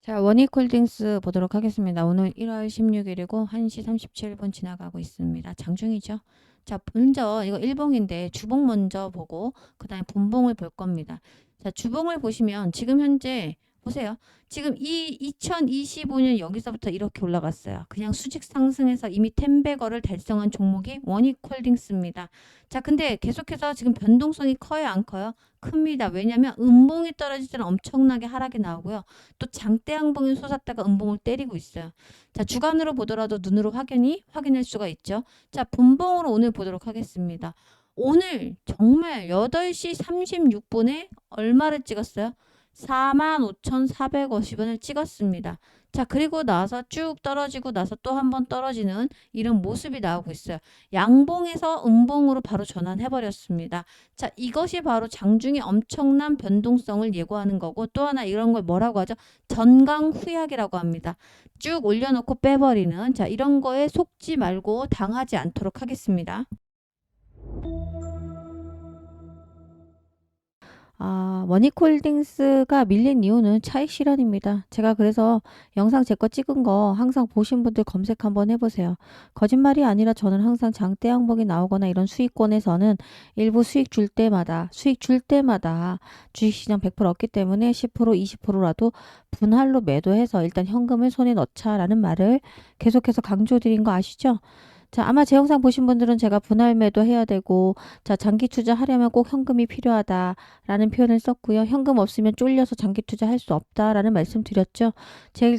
자, 원익홀딩스 보도록 하겠습니다. 오늘 1월 16일이고 1시 37분 지나가고 있습니다. 장중이죠. 자, 먼저 이거 일봉인데 주봉 먼저 보고 그 다음에 분봉을 볼 겁니다. 자, 주봉을 보시면 지금 현재 보세요. 지금 이 2025년 여기서부터 이렇게 올라갔어요. 그냥 수직 상승해서 이미 10배거를 달성한 종목이 원익홀딩스입니다. 자, 근데 계속해서 지금 변동성이 커요, 안 커요? 큽니다. 왜냐면 음봉이 떨어질 때는 엄청나게 하락이 나오고요. 또 장대양봉이 솟았다가 음봉을 때리고 있어요. 자, 주간으로 보더라도 눈으로 확인할 수가 있죠. 자, 분봉으로 오늘 보도록 하겠습니다. 오늘 정말 8시 36분에 얼마를 찍었어요? 45,450원을 찍었습니다. 자, 그리고 나서 쭉 떨어지고 나서 또 한 번 떨어지는 이런 모습이 나오고 있어요. 양봉에서 음봉으로 바로 전환해버렸습니다. 자, 이것이 바로 장중에 엄청난 변동성을 예고하는 거고, 또 하나 이런 걸 뭐라고 하죠? 전강후약이라고 합니다. 쭉 올려놓고 빼버리는, 자, 이런 거에 속지 말고 당하지 않도록 하겠습니다. 원익홀딩스가 밀린 이유는 차익 실현입니다. 제가 그래서 영상 제 거 찍은 거 항상 보신 분들 검색 한번 해보세요. 거짓말이 아니라 저는 항상 장대 항목이 나오거나 이런 수익권에서는 일부 수익 줄 때마다 주식시장 100% 얻기 때문에 10% 20%라도 분할로 매도해서 일단 현금을 손에 넣자라는 말을 계속해서 강조드린 거 아시죠? 자, 아마 제 영상 보신 분들은 제가 분할 매도 해야 되고, 자, 장기 투자하려면 꼭 현금이 필요하다라는 표현을 썼고요. 현금 없으면 쫄려서 장기 투자할 수 없다라는 말씀 드렸죠.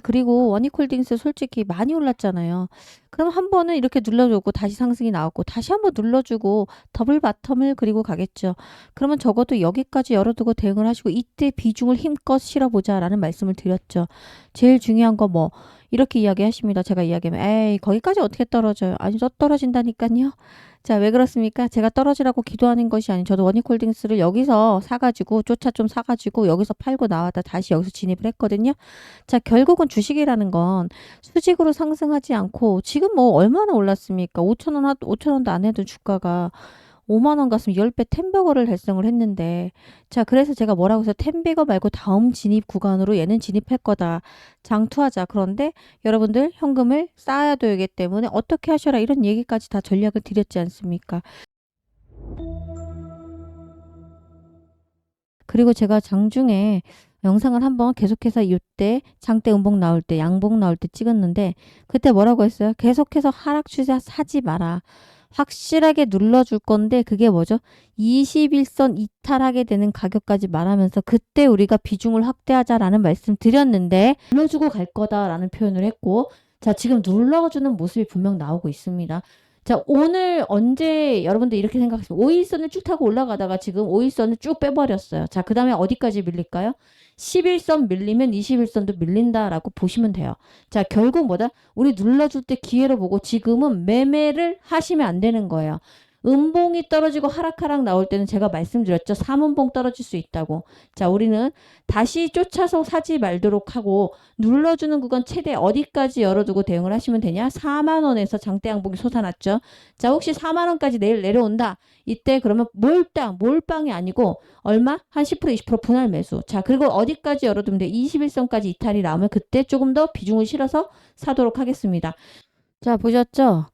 그리고 원익홀딩스 솔직히 많이 올랐잖아요. 그럼 한 번은 이렇게 눌러주고 다시 상승이 나왔고, 다시 한번 눌러주고 더블 바텀을 그리고 가겠죠. 그러면 적어도 여기까지 열어두고 대응을 하시고, 이때 비중을 힘껏 실어보자라는 말씀을 드렸죠. 제일 중요한 거 이렇게 이야기하십니다. 제가 이야기하면 에이 거기까지 어떻게 떨어져요? 아니 또 떨어진다니까요. 자, 왜 그렇습니까? 제가 떨어지라고 기도하는 것이 아닌, 저도 원익홀딩스를 여기서 사가지고 좀 사가지고 여기서 팔고 나왔다 다시 여기서 진입을 했거든요. 자, 결국은 주식이라는 건 수직으로 상승하지 않고 지금 얼마나 올랐습니까? 5천 원도 안 해도 주가가 5만 원 갔으면 10배 텐버거를 달성을 했는데, 자, 그래서 제가 뭐라고 해서 텐버거 말고 다음 진입 구간으로 얘는 진입할 거다. 장투하자. 그런데 여러분들 현금을 쌓아야 되기 때문에 어떻게 하셔라 이런 얘기까지 다 전략을 드렸지 않습니까? 그리고 제가 장중에 영상을 한번 계속해서 이때 장대 음봉 나올 때 양봉 나올 때 찍었는데, 그때 뭐라고 했어요? 계속해서 하락 추세 사지 마라. 확실하게 눌러줄 건데 그게 뭐죠? 21선 이탈하게 되는 가격까지 말하면서 그때 우리가 비중을 확대하자라는 말씀 드렸는데, 눌러주고 갈 거다라는 표현을 했고, 자, 지금 눌러주는 모습이 분명 나오고 있습니다. 자, 오늘 언제 여러분들 이렇게 생각하시면 5일선을 쭉 타고 올라가다가 지금 5일선을 쭉 빼버렸어요. 자, 그 다음에 어디까지 밀릴까요? 11선 밀리면 21선도 밀린다라고 보시면 돼요. 자, 결국 뭐다? 우리 눌러줄 때 기회로 보고 지금은 매매를 하시면 안 되는 거예요. 음봉이 떨어지고 하락하락 나올 때는 제가 말씀드렸죠. 3음봉 떨어질 수 있다고. 자, 우리는 다시 쫓아서 사지 말도록 하고, 눌러주는 구간 최대 어디까지 열어두고 대응을 하시면 되냐? 4만 원에서 장대 양봉이 솟아났죠. 자, 혹시 4만 원까지 내일 내려온다. 이때 그러면 몰빵이 아니고 얼마? 한 10% 20% 분할 매수. 자, 그리고 어디까지 열어두면 돼? 21선까지 이탈이 나오면 그때 조금 더 비중을 실어서 사도록 하겠습니다. 자, 보셨죠?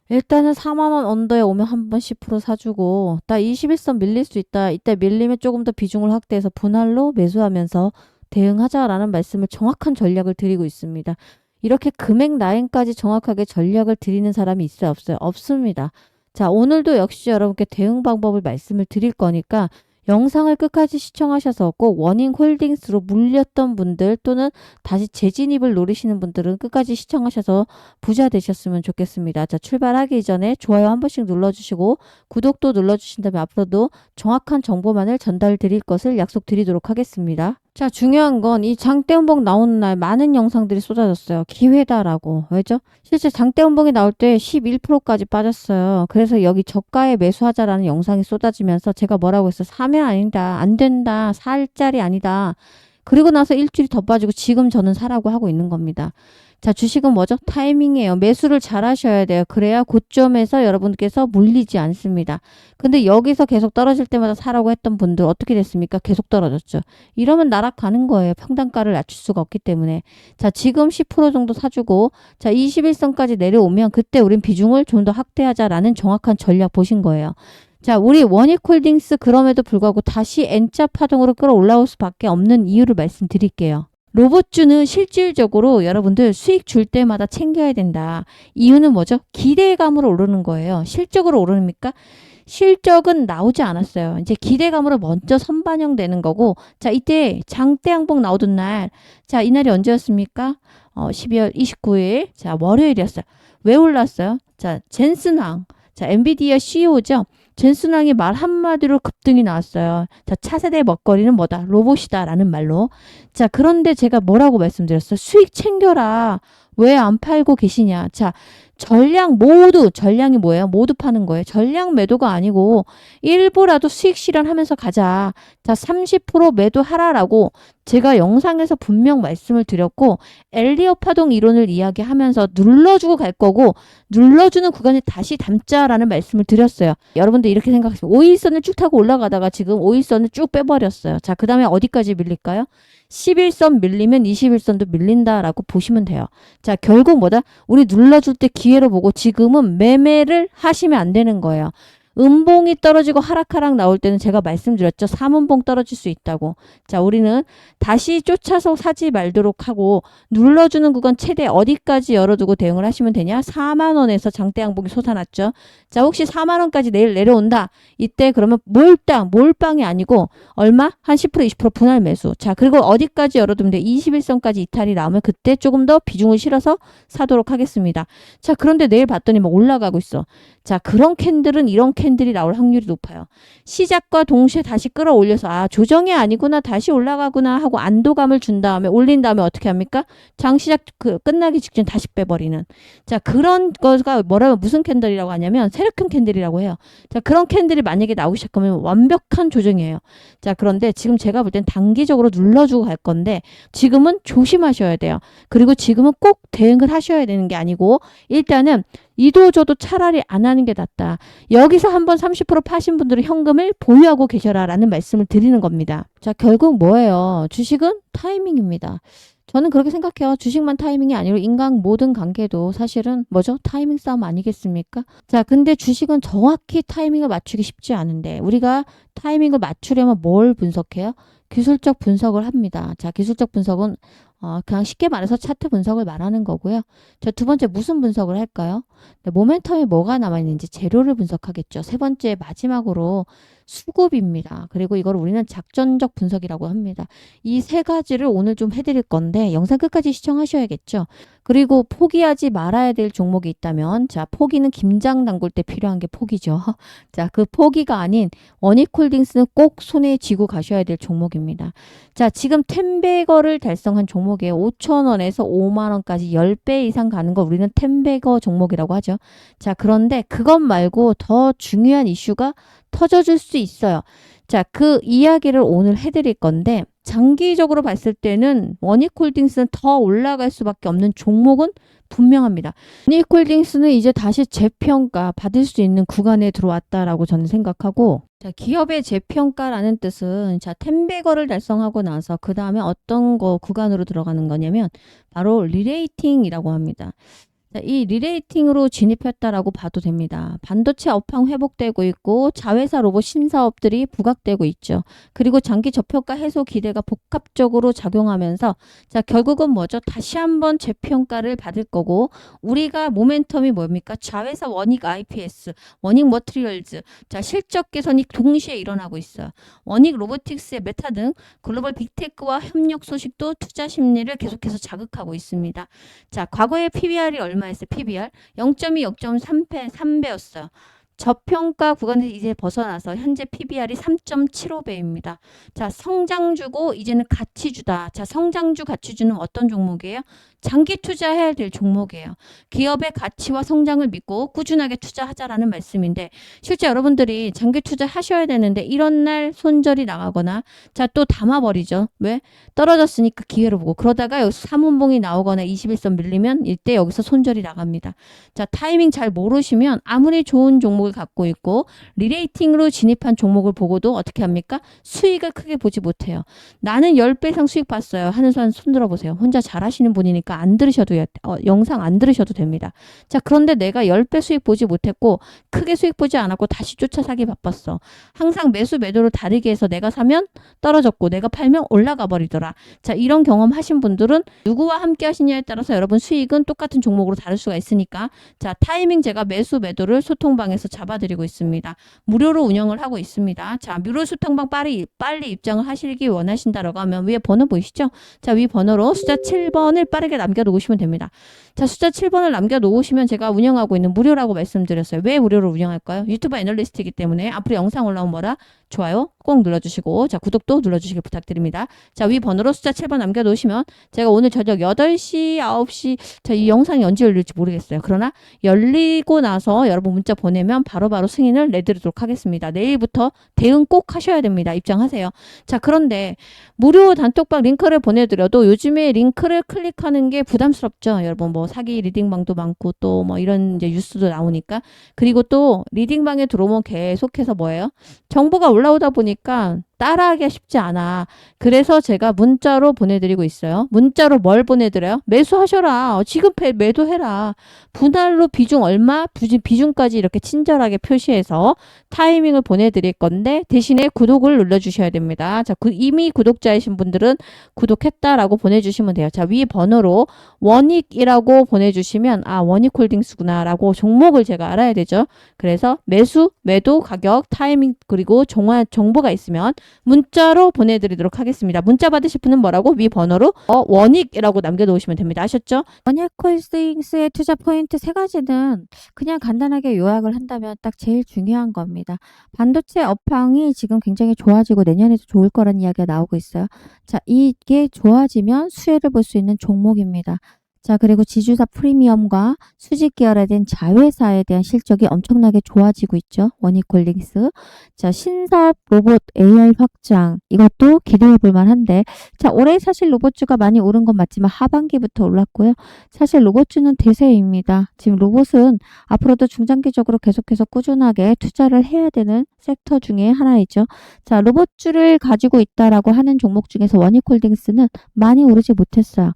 일단은 4만 원 언더에 오면 한 번 10% 사주고, 나 21선 밀릴 수 있다. 이때 밀리면 조금 더 비중을 확대해서 분할로 매수하면서 대응하자라는 말씀을, 정확한 전략을 드리고 있습니다. 이렇게 금액 라인까지 정확하게 전략을 드리는 사람이 있어요, 없어요? 없습니다. 자, 오늘도 역시 여러분께 대응 방법을 말씀을 드릴 거니까 영상을 끝까지 시청하셔서 꼭 원익홀딩스로 물렸던 분들 또는 다시 재진입을 노리시는 분들은 끝까지 시청하셔서 부자 되셨으면 좋겠습니다. 자, 출발하기 전에 좋아요 한 번씩 눌러주시고 구독도 눌러주신다면 앞으로도 정확한 정보만을 전달 드릴 것을 약속드리도록 하겠습니다. 자, 중요한 건 이 장대음봉 나오는 날 많은 영상들이 쏟아졌어요. 기회다라고. 왜죠? 실제 장대음봉이 나올 때 11%까지 빠졌어요. 그래서 여기 저가에 매수하자라는 영상이 쏟아지면서 제가 뭐라고 했어요? 사면 아니다. 안 된다. 살 자리 아니다. 그리고 나서 일주일이 더 빠지고 지금 저는 사라고 하고 있는 겁니다. 자, 주식은 뭐죠? 타이밍이에요. 매수를 잘 하셔야 돼요. 그래야 고점에서 여러분께서 물리지 않습니다. 근데 여기서 계속 떨어질 때마다 사라고 했던 분들 어떻게 됐습니까? 계속 떨어졌죠. 이러면 나락가는 거예요. 평단가를 낮출 수가 없기 때문에. 자, 지금 10% 정도 사주고 자, 21선까지 내려오면 그때 우린 비중을 좀 더 확대하자라는 정확한 전략 보신 거예요. 자, 우리 원익홀딩스 그럼에도 불구하고 다시 N자 파동으로 끌어올라올 수밖에 없는 이유를 말씀드릴게요. 로봇주는 실질적으로 여러분들 수익 줄 때마다 챙겨야 된다. 이유는 뭐죠? 기대감으로 오르는 거예요. 실적으로 오릅니까? 실적은 나오지 않았어요. 이제 기대감으로 먼저 선반영되는 거고, 자, 이때 장대 양봉 나오던 날, 자, 이날이 언제였습니까? 12월 29일, 자, 월요일이었어요. 왜 올랐어요? 자, 젠슨왕, 자, 엔비디아 CEO죠. 젠슨왕이 말 한마디로 급등이 나왔어요. 자, 차세대 먹거리는 뭐다? 로봇이다 라는 말로. 자, 그런데 제가 뭐라고 말씀드렸어요? 수익 챙겨라. 왜 안 팔고 계시냐? 자, 전량이 뭐예요? 모두 파는 거예요. 전량 매도가 아니고 일부라도 수익 실현하면서 가자. 자, 30% 매도하라라고 제가 영상에서 분명 말씀을 드렸고 엘리엇 파동 이론을 이야기하면서 눌러주고 갈 거고 눌러주는 구간에 다시 담자라는 말씀을 드렸어요. 여러분들 이렇게 생각하시면 5일선을 쭉 타고 올라가다가 지금 5일선을 쭉 빼버렸어요. 자, 그 다음에 어디까지 밀릴까요? 11선 밀리면 21선도 밀린다라고 보시면 돼요. 자, 결국 뭐다? 우리 눌러줄 때 기회로 보고 지금은 매매를 하시면 안 되는 거예요. 음봉이 떨어지고 하락하락 나올 때는 제가 말씀드렸죠. 3음봉 떨어질 수 있다고. 자, 우리는 다시 쫓아서 사지 말도록 하고 눌러주는 구간 최대 어디까지 열어두고 대응을 하시면 되냐? 4만 원에서 장대 양봉이 솟아났죠. 자, 혹시 4만 원까지 내일 내려온다. 이때 그러면 몰빵이 아니고 얼마? 한 10% 20% 분할 매수. 자, 그리고 어디까지 열어두면 돼? 21선까지 이탈이 나오면 그때 조금 더 비중을 실어서 사도록 하겠습니다. 자, 그런데 내일 봤더니 막 올라가고 있어. 자, 그런 캔들은 이런 캔들이 나올 확률이 높아요. 시작과 동시에 다시 끌어올려서 아, 조정이 아니구나, 다시 올라가구나 하고 안도감을 준 다음에 올린 다음에 어떻게 합니까? 장 시작 끝나기 직전 다시 빼버리는. 자, 그런 거가 뭐라고 무슨 캔들이라고 하냐면 세력형 캔들이라고 해요. 자, 그런 캔들이 만약에 나오기 시작하면 완벽한 조정이에요. 자, 그런데 지금 제가 볼 땐 단기적으로 눌러주고 갈 건데 지금은 조심하셔야 돼요. 그리고 지금은 꼭 대응을 하셔야 되는 게 아니고 일단은 이도저도 차라리 안 하는 게 낫다. 여기서 한번 30% 파신 분들은 현금을 보유하고 계셔라 라는 말씀을 드리는 겁니다. 자, 결국 뭐예요? 주식은 타이밍입니다. 저는 그렇게 생각해요. 주식만 타이밍이 아니라 인간 모든 관계도 사실은 뭐죠? 타이밍 싸움 아니겠습니까? 자, 근데 주식은 정확히 타이밍을 맞추기 쉽지 않은데 우리가 타이밍을 맞추려면 뭘 분석해요? 기술적 분석을 합니다. 자, 기술적 분석은 그냥 쉽게 말해서 차트 분석을 말하는 거고요. 자, 두 번째 무슨 분석을 할까요? 네, 모멘텀에 뭐가 남아있는지 재료를 분석하겠죠. 세 번째 마지막으로 수급입니다. 그리고 이걸 우리는 작전적 분석이라고 합니다. 이 세 가지를 오늘 좀 해드릴 건데 영상 끝까지 시청하셔야겠죠. 그리고 포기하지 말아야 될 종목이 있다면 자, 포기는 김장 담글 때 필요한 게 포기죠. 자, 그 포기가 아닌 원익홀딩스는 꼭 손에 쥐고 가셔야 될 종목입니다. 자, 지금 10배거를 달성한 종목이에요. 5,000원에서 5만 원까지 10배 이상 가는 거 우리는 10배거 종목이라고 하죠. 자, 그런데 그것 말고 더 중요한 이슈가 터져줄 수 있어요. 자, 그 이야기를 오늘 해드릴 건데 장기적으로 봤을 때는 원익홀딩스는 더 올라갈 수밖에 없는 종목은 분명합니다. 원익홀딩스는 이제 다시 재평가 받을 수 있는 구간에 들어왔다라고 저는 생각하고 자, 기업의 재평가라는 뜻은 자, 10배거를 달성하고 나서 그 다음에 어떤 거 구간으로 들어가는 거냐면 바로 리레이팅이라고 합니다. 이 리레이팅으로 진입했다라고 봐도 됩니다. 반도체 업황 회복되고 있고 자회사 로봇 신사업들이 부각되고 있죠. 그리고 장기 저평가 해소 기대가 복합적으로 작용하면서 자, 결국은 뭐죠? 다시 한번 재평가를 받을 거고 우리가 모멘텀이 뭡니까? 자회사 원익 IPS, 원익 머트리얼즈 자, 실적 개선이 동시에 일어나고 있어요. 원익 로보틱스의 메타 등 글로벌 빅테크와 협력 소식도 투자 심리를 계속해서 자극하고 있습니다. 자, 과거의 PBR이 얼마였어요? PBR 0.2, 0.3배, 3배였어요. 저평가 구간에서 이제 벗어나서 현재 PBR이 3.75배입니다. 자, 성장주고 이제는 가치주다. 자, 성장주, 가치주는 어떤 종목이에요? 장기 투자해야 될 종목이에요. 기업의 가치와 성장을 믿고 꾸준하게 투자하자라는 말씀인데 실제 여러분들이 장기 투자하셔야 되는데 이런 날 손절이 나가거나 자, 또 담아버리죠. 왜? 떨어졌으니까 기회를 보고 그러다가 여기서 3분봉이 나오거나 21선 밀리면 이때 여기서 손절이 나갑니다. 자, 타이밍 잘 모르시면 아무리 좋은 종목을 갖고 있고 리레이팅으로 진입한 종목을 보고도 어떻게 합니까? 수익을 크게 보지 못해요. 나는 10배 이상 수익 봤어요. 하는 사람 손 들어보세요. 혼자 잘하시는 분이니까 안 들으셔도 영상 안 들으셔도 됩니다. 자, 그런데 내가 10배 수익 보지 못했고 크게 수익 보지 않았고 다시 쫓아 사기 바빴어. 항상 매수 매도를 다르게 해서 내가 사면 떨어졌고 내가 팔면 올라가 버리더라. 자, 이런 경험 하신 분들은 누구와 함께 하시냐에 따라서 여러분 수익은 똑같은 종목으로 다를 수가 있으니까 자, 타이밍 제가 매수 매도를 소통방에서 잡아드리고 있습니다. 무료로 운영을 하고 있습니다. 자, 무료 소통방 빨리 입장을 하시기 원하신다라고 하면 위에 번호 보이시죠? 자, 위 번호로 숫자 7번을 빠르게 남겨놓으시면 됩니다. 자, 숫자 7번을 남겨놓으시면 제가 운영하고 있는 무료라고 말씀드렸어요. 왜 무료로 운영할까요? 유튜브 애널리스트이기 때문에 앞으로 영상 올라오면 뭐라? 좋아요 꼭 눌러주시고 자, 구독도 눌러주시길 부탁드립니다. 자, 위 번호로 숫자 7번 남겨놓으시면 제가 오늘 저녁 8시, 9시 자, 이 영상이 언제 열릴지 모르겠어요. 그러나 열리고 나서 여러분 문자 보내면 바로바로 승인을 내드리도록 하겠습니다. 내일부터 대응 꼭 하셔야 됩니다. 입장하세요. 자, 그런데 무료 단톡방 링크를 보내드려도 요즘에 링크를 클릭하는 게 부담스럽죠. 여러분 뭐 사기 리딩방도 많고 또 뭐 이런 이제 뉴스도 나오니까 그리고 또 리딩방에 들어오면 계속해서 뭐예요? 정보가 올라오다 보니까 따라하기가 쉽지 않아. 그래서 제가 문자로 보내드리고 있어요. 문자로 뭘 보내드려요? 매수하셔라. 지금 매도해라. 분할로 비중 얼마? 비중까지 이렇게 친절하게 표시해서 타이밍을 보내드릴 건데 대신에 구독을 눌러주셔야 됩니다. 자, 이미 구독자이신 분들은 구독했다라고 보내주시면 돼요. 자, 위 번호로 원익이라고 보내주시면 아, 원익홀딩스구나 라고 종목을 제가 알아야 되죠. 그래서 매수, 매도, 가격, 타이밍 그리고 정보가 있으면 문자로 보내드리도록 하겠습니다. 문자 받으실 분은 뭐라고? 위 번호로 원익이라고 남겨놓으시면 됩니다. 아셨죠? 원익홀딩스의 투자 포인트 세 가지는 그냥 간단하게 요약을 한다면 딱 제일 중요한 겁니다. 반도체 업황이 지금 굉장히 좋아지고 내년에도 좋을 거라는 이야기가 나오고 있어요. 자, 이게 좋아지면 수혜를 볼 수 있는 종목입니다. 자, 그리고 지주사 프리미엄과 수직 계열에 대한 자회사에 대한 실적이 엄청나게 좋아지고 있죠. 원익홀딩스. 자, 신사업 로봇 AI 확장. 이것도 기대해 볼 만한데. 자, 올해 사실 로봇주가 많이 오른 건 맞지만 하반기부터 올랐고요. 사실 로봇주는 대세입니다. 지금 로봇은 앞으로도 중장기적으로 계속해서 꾸준하게 투자를 해야 되는 섹터 중에 하나이죠. 자, 로봇주를 가지고 있다라고 하는 종목 중에서 원익홀딩스는 많이 오르지 못했어요.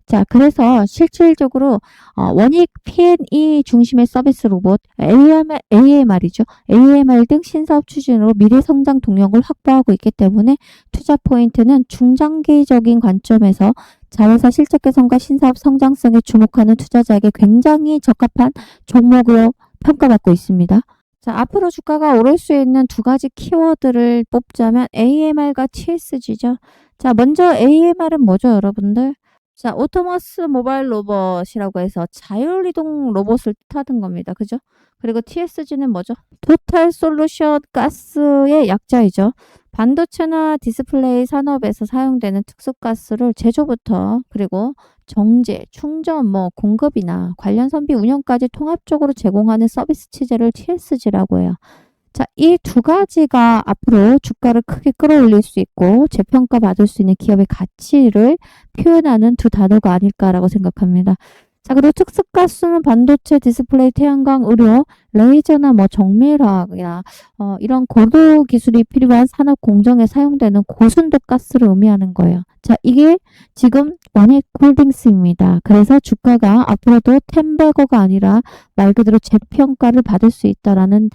자, 그래서 실질적으로 원익 P&E 중심의 서비스 로봇, AMR이죠. AMR 등 신사업 추진으로 미래 성장 동력을 확보하고 있기 때문에 투자 포인트는 중장기적인 관점에서 자회사 실적 개선과 신사업 성장성에 주목하는 투자자에게 굉장히 적합한 종목으로 평가받고 있습니다. 자, 앞으로 주가가 오를 수 있는 두 가지 키워드를 뽑자면 AMR과 TSG죠. 자, 먼저 AMR은 뭐죠, 여러분들? 자, 오토머스 모바일 로봇이라고 해서 자율이동 로봇을 뜻하는 겁니다. 그죠? 그리고 TSG는 뭐죠? 토탈 솔루션 가스의 약자이죠. 반도체나 디스플레이 산업에서 사용되는 특수가스를 제조부터 그리고 정제, 충전, 공급이나 관련 선비 운영까지 통합적으로 제공하는 서비스 체제를 TSG라고 해요. 자, 이 두 가지가 앞으로 주가를 크게 끌어올릴 수 있고 재평가 받을 수 있는 기업의 가치를 표현하는 두 단어가 아닐까라고 생각합니다. 자, 그리고 특수가스는 반도체, 디스플레이, 태양광, 의료, 레이저나 정밀화학이나 이런 고도 기술이 필요한 산업 공정에 사용되는 고순도 가스를 의미하는 거예요. 자, 이게 지금 원익홀딩스입니다. 그래서 주가가 앞으로도 템베거가 아니라 말 그대로 재평가를 받을 수 있다라는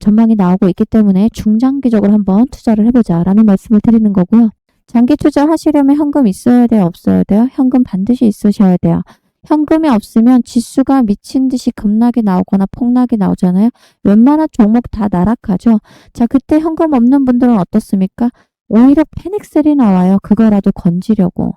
전망이 나오고 있기 때문에 중장기적으로 한번 투자를 해보자라는 말씀을 드리는 거고요. 장기 투자 하시려면 현금 있어야 돼요? 없어야 돼요? 현금 반드시 있으셔야 돼요. 현금이 없으면 지수가 미친 듯이 급락이 나오거나 폭락이 나오잖아요. 웬만한 종목 다 나락하죠. 자, 그때 현금 없는 분들은 어떻습니까? 오히려 패닉셀이 나와요. 그거라도 건지려고.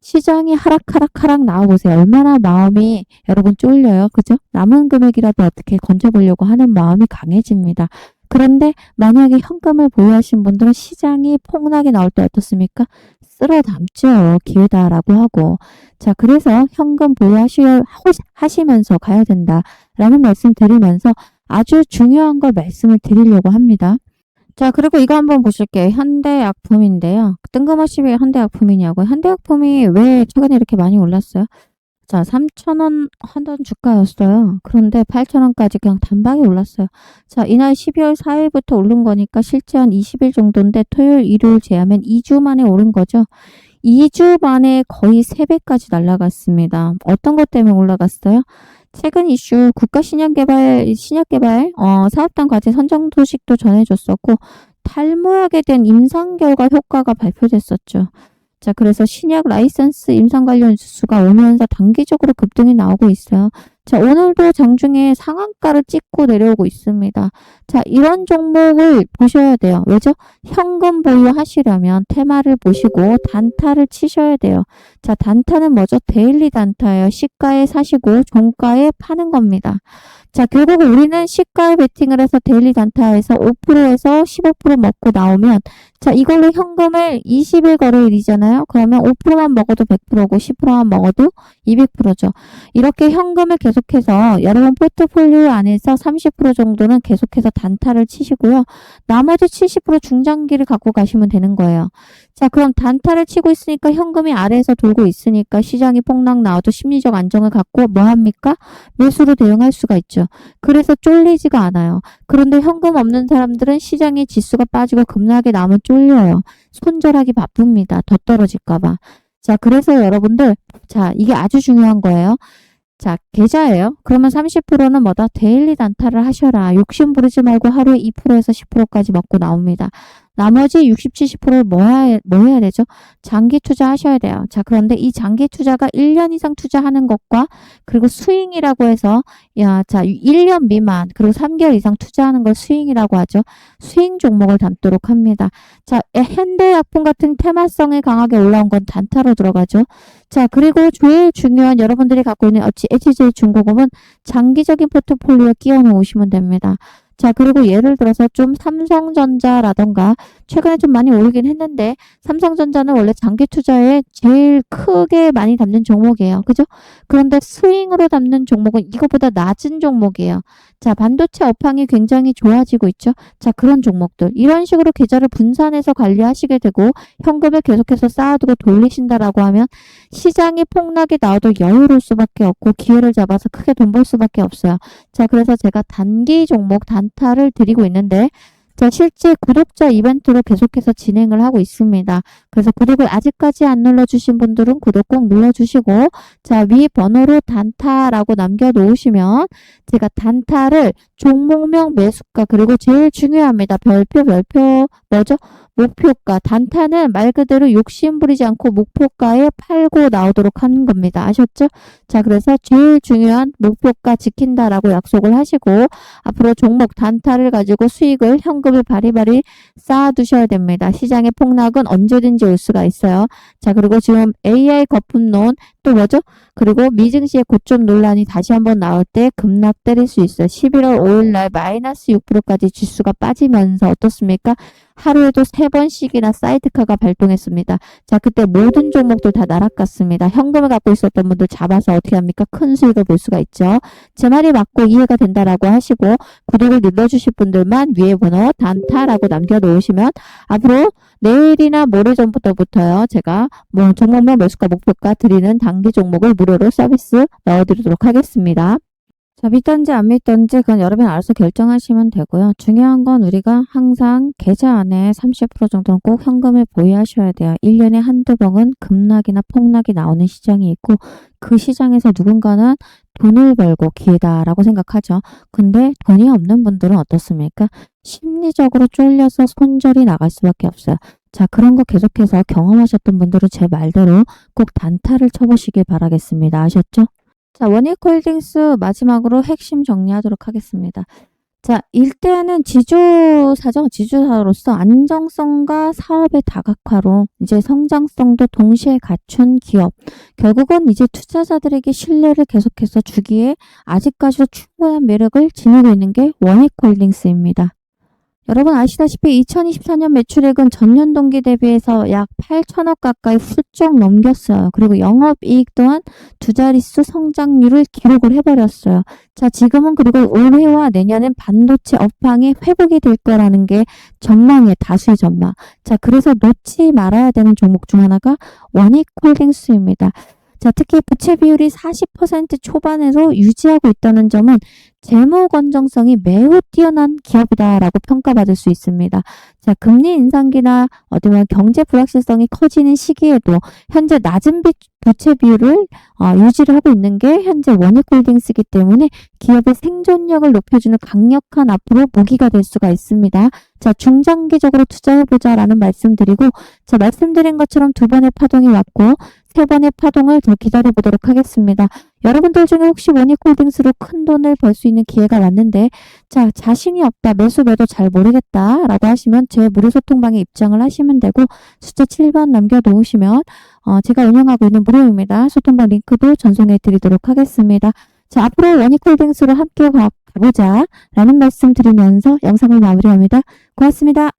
시장이 하락 나와보세요. 얼마나 마음이 여러분 쫄려요. 그죠? 남은 금액이라도 어떻게 건져보려고 하는 마음이 강해집니다. 그런데 만약에 현금을 보유하신 분들은 시장이 폭락이 나올 때 어떻습니까? 쓸어 담죠. 기회다라고 하고. 자, 그래서 현금 보유하시면서 가야 된다라는 말씀 드리면서 아주 중요한 걸 말씀을 드리려고 합니다. 자, 그리고 이거 한번 보실게요. 현대약품인데요. 뜬금없이 왜 현대약품이냐고요. 현대약품이 왜 최근에 이렇게 많이 올랐어요? 자, 3,000원 하던 주가였어요. 그런데 8,000원까지 그냥 단박에 올랐어요. 자, 이날 12월 4일부터 오른 거니까 실제 한 20일 정도인데 토요일, 일요일 제하면 2주 만에 오른 거죠. 2주 만에 거의 3배까지 날아갔습니다. 어떤 것 때문에 올라갔어요? 최근 이슈 국가 신약개발 사업단 과제 선정 소식도 전해줬었고 탈모약에 대한 임상 결과 효과가 발표됐었죠. 자, 그래서 신약 라이선스 임상 관련 뉴스가 오면서 단기적으로 급등이 나오고 있어요. 자, 오늘도 장중에 상한가를 찍고 내려오고 있습니다. 자, 이런 종목을 보셔야 돼요. 왜죠? 현금 보유하시려면 테마를 보시고 단타를 치셔야 돼요. 자, 단타는 뭐죠? 데일리 단타예요. 시가에 사시고 종가에 파는 겁니다. 자, 결국 우리는 시가에 베팅을 해서 데일리 단타에서 5%에서 15% 먹고 나오면 자, 이걸로 현금을 20일 거래일이잖아요. 그러면 5%만 먹어도 100%고 10%만 먹어도 200%죠. 이렇게 현금을 계속해서 여러분 포트폴리오 안에서 30% 정도는 계속해서 단타를 치시고요. 나머지 70% 중장기를 갖고 가시면 되는 거예요. 자, 그럼 단타를 치고 있으니까 현금이 아래에서 돌고 있으니까 시장이 폭락 나와도 심리적 안정을 갖고 뭐 합니까? 매수로 대응할 수가 있죠. 그래서 쫄리지가 않아요. 그런데 현금 없는 사람들은 시장의 지수가 빠지고 급락이 나오면 쫄려요. 손절하기 바쁩니다. 더 떨어질까봐. 자, 그래서 여러분들, 자, 이게 아주 중요한 거예요. 자, 계좌예요. 그러면 30%는 뭐다? 데일리 단타를 하셔라. 욕심 부리지 말고 하루에 2%에서 10%까지 먹고 나옵니다. 나머지 60, 70%를 뭐 해야 되죠? 장기 투자하셔야 돼요. 자, 그런데 이 장기 투자가 1년 이상 투자하는 것과 그리고 스윙이라고 해서 자, 1년 미만 그리고 3개월 이상 투자하는 걸 스윙이라고 하죠. 스윙 종목을 담도록 합니다. 자, 현대약품 같은 테마성이 강하게 올라온 건 단타로 들어가죠. 자, 그리고 제일 중요한 여러분들이 갖고 있는 HJ중공업은 장기적인 포트폴리오에 끼워 놓으시면 됩니다. 자, 그리고 예를 들어서 좀 삼성전자라던가 최근에 좀 많이 오르긴 했는데 삼성전자는 원래 장기 투자에 제일 크게 많이 담는 종목이에요. 그죠? 그런데 스윙으로 담는 종목은 이거보다 낮은 종목이에요. 자, 반도체 업황이 굉장히 좋아지고 있죠. 자, 그런 종목들. 이런 식으로 계좌를 분산해서 관리하시게 되고 현금을 계속해서 쌓아두고 돌리신다라고 하면 시장이 폭락이 나와도 여유로울 수밖에 없고 기회를 잡아서 크게 돈 벌 수밖에 없어요. 자, 그래서 제가 단기 종목 단타를 드리고 있는데 자, 실제 구독자 이벤트로 계속해서 진행을 하고 있습니다. 그래서 구독을 아직까지 안 눌러주신 분들은 구독 꼭 눌러주시고 자, 위 번호로 단타라고 남겨놓으시면 제가 단타를 종목명 매수가 그리고 제일 중요합니다. 별표 뭐죠? 목표가. 단타는 말 그대로 욕심 부리지 않고 목표가에 팔고 나오도록 하는 겁니다. 아셨죠? 자, 그래서 제일 중요한 목표가 지킨다라고 약속을 하시고 앞으로 종목 단타를 가지고 수익을 현금을 바리바리 쌓아두셔야 됩니다. 시장의 폭락은 언제든지 올 수가 있어요. 자, 그리고 지금 AI 거품론 또 뭐죠? 그리고 미증시의 고점 논란이 다시 한번 나올 때 급락 때릴 수 있어요. 11월 5일 날 마이너스 6%까지 지수가 빠지면서 어떻습니까? 하루에도 3번씩이나 사이드카가 발동했습니다. 자, 그때 모든 종목들 다 날아갔습니다. 현금을 갖고 있었던 분들 잡아서 어떻게 합니까? 큰 수익을 볼 수가 있죠. 제 말이 맞고 이해가 된다라고 하시고 구독을 눌러주실 분들만 위에 번호 단타라고 남겨놓으시면 앞으로 내일이나 모레전부터요. 제가 뭐 종목명 매수가 목표가 드리는 단기 종목을 무료로 서비스 넣어드리도록 하겠습니다. 자, 믿던지 안 믿던지 그건 여러분이 알아서 결정하시면 되고요. 중요한 건 우리가 항상 계좌 안에 30% 정도는 꼭 현금을 보유하셔야 돼요. 1년에 한두 번은 급락이나 폭락이 나오는 시장이 있고 그 시장에서 누군가는 돈을 벌고 기회다라고 생각하죠. 근데 돈이 없는 분들은 어떻습니까? 심리적으로 쫄려서 손절이 나갈 수밖에 없어요. 자, 그런 거 계속해서 경험하셨던 분들은 제 말대로 꼭 단타를 쳐보시길 바라겠습니다. 아셨죠? 자, 원익홀딩스 마지막으로 핵심 정리하도록 하겠습니다. 자, 일단은 지주사죠. 지주사로서 안정성과 사업의 다각화로 이제 성장성도 동시에 갖춘 기업. 결국은 이제 투자자들에게 신뢰를 계속해서 주기에 아직까지도 충분한 매력을 지니고 있는 게 원익홀딩스입니다. 여러분 아시다시피 2024년 매출액은 전년 동기 대비해서 약 8천억 가까이 훌쩍 넘겼어요. 그리고 영업이익 또한 두 자릿수 성장률을 기록을 해버렸어요. 자, 지금은 그리고 올해와 내년엔 반도체 업황이 회복이 될 거라는 게 전망이에요. 다수의 전망. 자, 그래서 놓지 말아야 되는 종목 중 하나가 원익홀딩스입니다. 자, 특히 부채 비율이 40% 초반에서 유지하고 있다는 점은 재무 건정성이 매우 뛰어난 기업이다라고 평가받을 수 있습니다. 자, 금리 인상기나 어디면 경제 불확실성이 커지는 시기에도 현재 낮은 부채 비율을 유지를 하고 있는 게 현재 원익홀딩스이기 때문에 기업의 생존력을 높여주는 강력한 앞으로 무기가 될 수가 있습니다. 자, 중장기적으로 투자해보자라는 말씀드리고, 자, 말씀드린 것처럼 두 번의 파동이 왔고 세 번의 파동을 더 기다려보도록 하겠습니다. 여러분들 중에 혹시 원익홀딩스로 큰 돈을 벌 수 있는 기회가 왔는데, 자, 자신이 없다, 매수 매도 잘 모르겠다 라고 하시면 제 무료 소통방에 입장을 하시면 되고, 숫자 7번 남겨놓으시면 제가 운영하고 있는 무료입니다. 소통방 링크도 전송해 드리도록 하겠습니다. 자, 앞으로 원익홀딩스로 함께 가보자 라는 말씀 드리면서 영상을 마무리합니다. 고맙습니다.